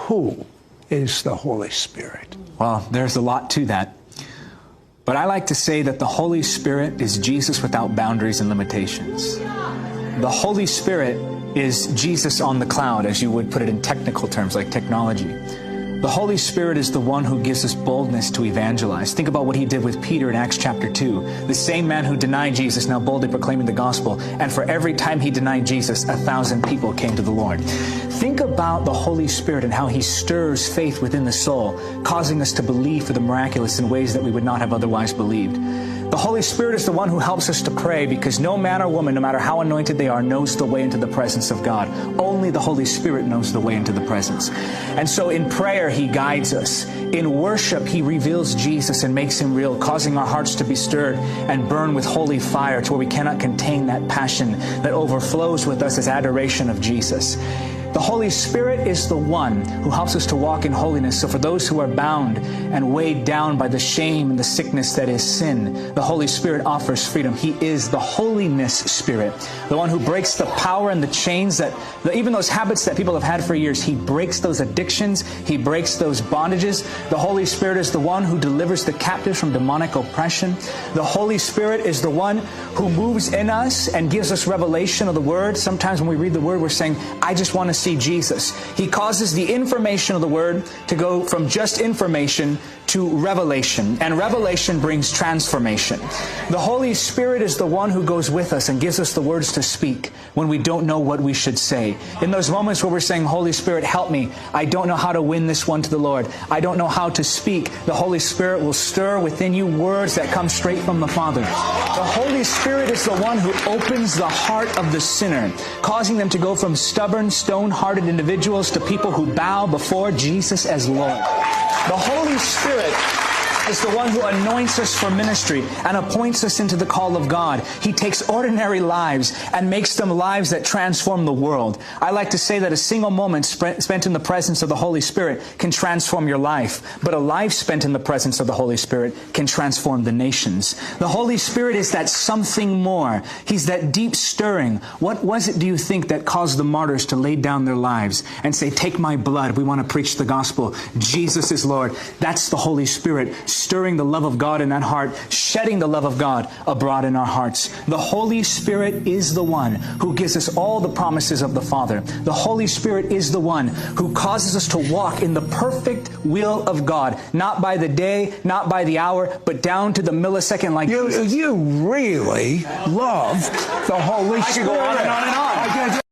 who is the Holy Spirit? Well, there's a lot to that. But I like to say that the Holy Spirit is Jesus without boundaries and limitations. The Holy Spirit is Jesus on the cloud, as you would put it in technical terms like technology. The Holy Spirit is the one who gives us boldness to evangelize. Think about what he did with Peter in Acts chapter 2. The same man who denied Jesus now boldly proclaiming the gospel. And for every time he denied Jesus, 1,000 people came to the Lord. Think about the Holy Spirit and how he stirs faith within the soul, causing us to believe for the miraculous in ways that we would not have otherwise believed. The Holy Spirit is the one who helps us to pray, because no man or woman, no matter how anointed they are, knows the way into the presence of God. Only the Holy Spirit knows the way into the presence. And so in prayer, he guides us. In worship, he reveals Jesus and makes him real, causing our hearts to be stirred and burn with holy fire to where we cannot contain that passion that overflows with us as adoration of Jesus. The Holy Spirit is the one who helps us to walk in holiness. So for those who are bound and weighed down by the shame and the sickness that is sin, the Holy Spirit offers freedom. He is the Holiness Spirit, the one who breaks the power and the chains that, even those habits that people have had for years. He breaks those addictions. He breaks those bondages. The Holy Spirit is the one who delivers the captives from demonic oppression. The Holy Spirit is the one who moves in us and gives us revelation of the Word. Sometimes when we read the Word, we're saying, I just want to see Jesus. He causes the information of the Word to go from just information to revelation, and revelation brings transformation. The Holy Spirit is the one who goes with us and gives us the words to speak when we don't know what we should say. In those moments where we're saying, Holy Spirit, help me. I don't know how to win this one to the Lord. I don't know how to speak. The Holy Spirit will stir within you words that come straight from the Father. The Holy Spirit is the one who opens the heart of the sinner, causing them to go from stubborn, stone-hearted individuals to people who bow before Jesus as Lord. The Holy Spirit is the one who anoints us for ministry and appoints us into the call of God. He takes ordinary lives and makes them lives that transform the world. I like to say that a single moment spent in the presence of the Holy Spirit can transform your life, but a life spent in the presence of the Holy Spirit can transform the nations. The Holy Spirit is that something more. He's that deep stirring. What was it, do you think, that caused the martyrs to lay down their lives and say, take my blood, we want to preach the gospel. Jesus is Lord. That's the Holy Spirit stirring the love of God in that heart, shedding the love of God abroad in our hearts. The Holy Spirit is the one who gives us all the promises of the Father. The Holy Spirit is the one who causes us to walk in the perfect will of God, not by the day, not by the hour, but down to the millisecond. Like You really love the Holy Spirit. I could go on and on and on.